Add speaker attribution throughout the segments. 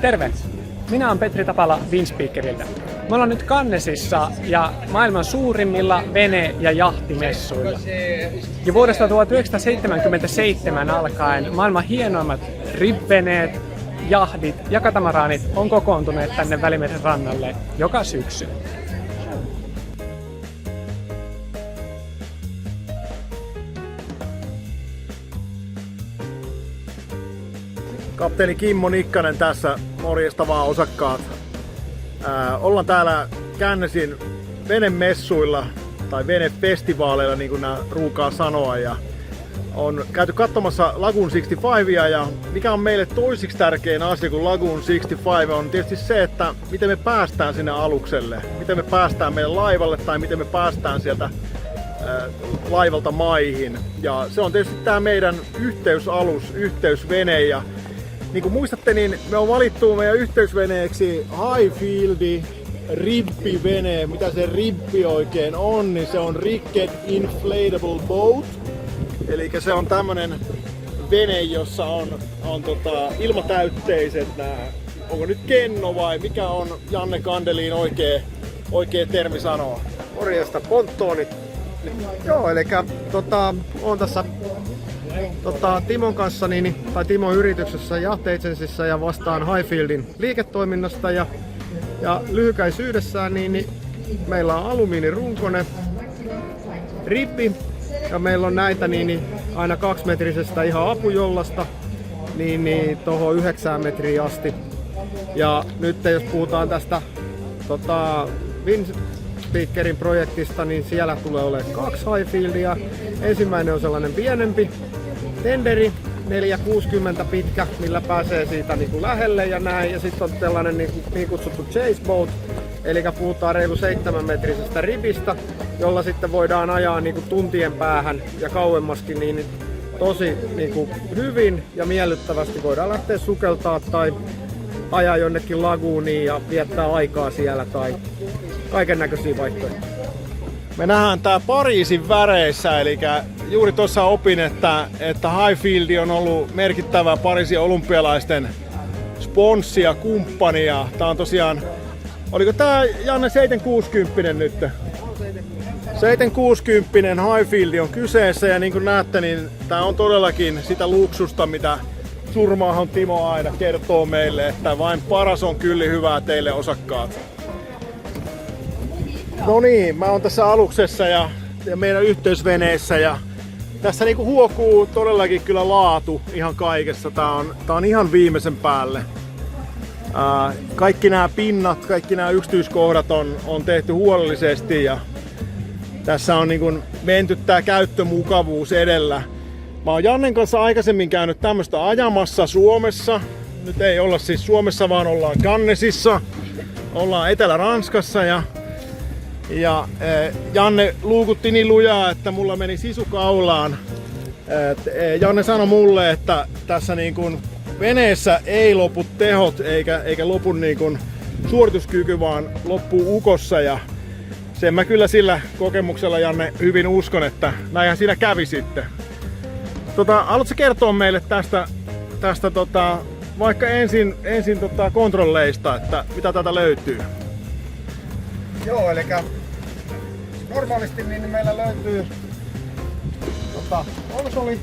Speaker 1: Terve! Minä olen Petri Tapala Windspeakeriltä. Me ollaan nyt Cannesissa ja maailman suurimmilla vene- ja jahtimessuilla. Jo vuodesta 1977 alkaen maailman hienoimmat ribveneet, jahdit ja katamaraanit on kokoontuneet tänne Välimeren rannalle joka syksy.
Speaker 2: Kapteeni Kimmo Nikkanen tässä, morjesta vaan osakkaat. Ollaan täällä Cannesin venemessuilla tai venefestivaaleilla, niin kuin nämä ruukaa sanoa. Ja on käyty katsomassa Lagoon 65 ja mikä on meille toisiksi tärkein asia kuin Lagoon 65 on tietysti se, että miten me päästään sinne alukselle. Miten me päästään meidän laivalle tai miten me päästään sieltä laivalta maihin. Ja se on tietysti tämä meidän yhteysalus, yhteysvene. Ja niin kuin muistatte, niin me on valittu meidän yhteysveneeksi Highfield ribbivene. Mitä se ribbi oikein on, niin se on Rigged Inflatable Boat. Eli se on tämmönen vene, jossa on ilmatäytteiset nää. Onko nyt kenno vai mikä on Janne Kandelin oikea termi sanoa?
Speaker 3: Morjesta, ponttoonit. Joo, eli on tässä Timon kanssa, tai Timon yrityksessä Yacht Agencyssä ja vastaan Highfieldin liiketoiminnasta ja lyhykäisyydessään niin meillä on alumiinirunkoinen ribbi ja meillä on näitä aina 2-metrisestä ihan apujollasta tuohon 9 metriin asti. Ja nyt jos puhutaan tästä Windspeakerin projektista, niin siellä tulee olemaan 2 Highfieldia. Ensimmäinen on sellainen pienempi tenderi, 460 pitkä, millä pääsee siitä lähelle ja näin. Ja sitten on tällainen niin kutsuttu chase boat, eli puhutaan reilu 7-metrisestä ribistä, jolla sitten voidaan ajaa tuntien päähän ja kauemmaskin tosi hyvin ja miellyttävästi. Voidaan lähteä sukeltaa tai ajaa jonnekin laguuniin ja viettää aikaa siellä tai kaiken näköisiä vaihtoehtoja.
Speaker 2: Me nähdään tää Pariisin väreissä, eli juuri tuossa opin, että Highfield on ollut merkittävä Pariisin olympialaisten sponssi ja kumppani. Ja tää on tosiaan, oliko tää Janne 760 nyt? 760 Highfield on kyseessä ja niin kuin näette, niin tää on todellakin sitä luksusta, mitä Surmaahan Timo aina kertoo meille, että vain paras on kyllä hyvää teille osakkaat. No niin, mä oon tässä aluksessa ja meidän yhteysveneessä ja tässä huokuu todellakin kyllä laatu ihan kaikessa. Tää on ihan viimeisen päälle. Kaikki nämä pinnat, kaikki nämä yksityiskohdat on tehty huolellisesti ja tässä on menty tää käyttömukavuus edellä. Mä oon Jannen kanssa aikaisemmin käynyt tämmöstä ajamassa Suomessa. Nyt ei olla siis Suomessa, vaan ollaan Cannesissa. Ollaan Etelä-Ranskassa ja Janne luukutti niin lujaa, että mulla meni sisu kaulaan. Janne sanoi mulle, että tässä veneessä ei lopu tehot eikä lopu suorituskyky, vaan loppuu ukossa. Ja sen mä kyllä sillä kokemuksella, Janne, hyvin uskon, että näinhän siinä kävi sitten. Haluatko kertoa meille tästä vaikka ensin kontrolleista, että mitä täältä löytyy?
Speaker 3: Joo, eli normaalisti meillä löytyy konsoli,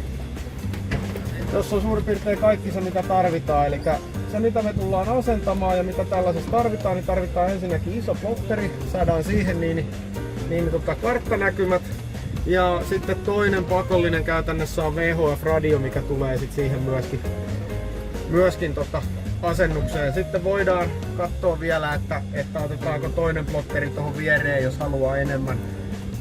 Speaker 3: jossa on suurin piirtein kaikki se mitä tarvitaan. Eli se mitä me tullaan asentamaan ja mitä tällaisessa tarvitaan, niin tarvitaan ensinnäkin iso plotteri, saadaan siihen karttanäkymät. Ja sitten toinen pakollinen käytännössä on VHF-radio, mikä tulee sitten siihen myöskin asennukseen. Sitten voidaan katsoa vielä, että otetaanko toinen plotteri tuohon viereen, jos haluaa enemmän.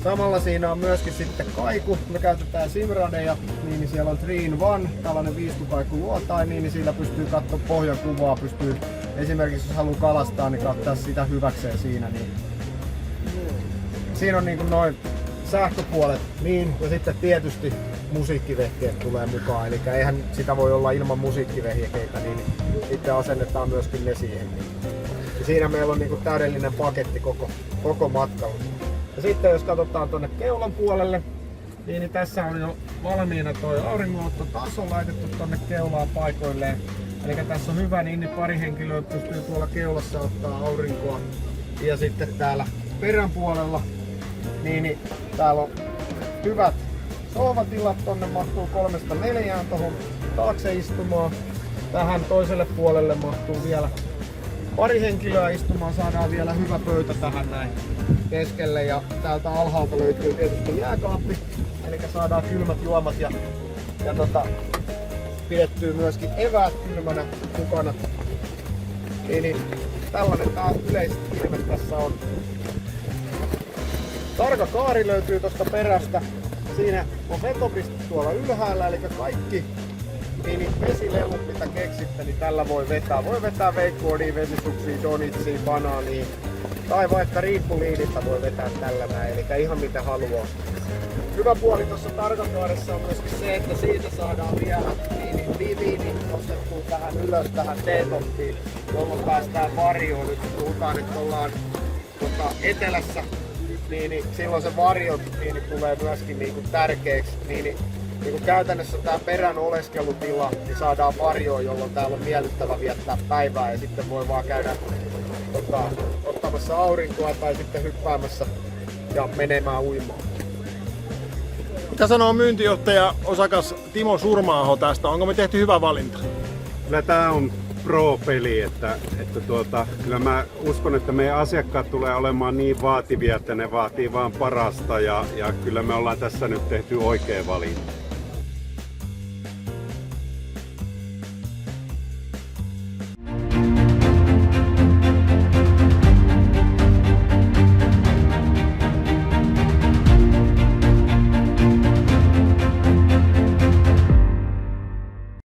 Speaker 3: Samalla siinä on myöskin sitten kaiku. Me käytetään Simradeja, niin siellä on 3-in-1, tällainen 5-kaiku luotain, niin sillä pystyy katsoa pohjan kuvaa, pystyy esimerkiksi jos haluaa kalastaa, niin katsoa sitä hyväkseen siinä. Niin. Siinä on noin sähköpuolet, ja sitten tietysti musiikkivehkeet tulee mukaan, eli eihän sitä voi olla ilman musiikkivehkeitä, niin sitten asennetaan myöskin ne siihen. Ja siinä meillä on täydellinen paketti koko matkalla. Ja sitten jos katsotaan tuonne keulan puolelle, niin tässä on jo valmiina tuo auringonottotaso laitettu tuonne keulaan paikoilleen. Eli tässä on hyvä, niin pari henkilöä pystyy tuolla keulassa ottaa aurinkoa. Ja sitten täällä perän puolella, niin täällä on hyvät sohvatilat, tonne mahtuu 3-4 tohon taakse istumaan. Tähän toiselle puolelle mahtuu vielä pari henkilöä istumaan, saadaan vielä hyvä pöytä tähän näin keskelle. Ja täältä alhaalta löytyy tietysti jääkaappi, eli saadaan kylmät juomat ja pidettyy myöskin eväät kylmänä mukana. Niin tällainen taas yleisilme tässä on. Tarka kaari löytyy tuosta perästä. Siinä on vetopiste tuolla ylhäällä, eli kaikki vesilelut mitä keksitte, niin tällä voi vetää. Voi vetää wakeboardia, vesisuksia, donitsia, banaania tai vaikka riippuliinistä voi vetää tällä näin, eli ihan mitä haluaa. Hyvä puoli tuossa tarkakaaressa on myöskin se, että siitä saadaan vielä viini nostettua tähän ylös tähän T-toppiin, jolloin päästään varjoon. Nyt puhutaan, että ollaan etelässä, niin silloin se varjo tulee myöskin tärkeäksi. Niin käytännössä tämä perän oleskelutila niin saadaan varjoon, jolloin täällä on miellyttävä viettää päivää ja sitten voi vaan käydä ottamassa aurinkoa tai sitten hyppäämässä ja menemään uimaan.
Speaker 2: Mitä sanoo myyntijohtaja osakas Timo Surma-aho tästä? Onko me tehty hyvä valinta?
Speaker 4: Kyllä tämä on pro-peli, että kyllä mä uskon, että meidän asiakkaat tulee olemaan niin vaativia, että ne vaatii vaan parasta ja kyllä me ollaan tässä nyt tehty oikea valinta.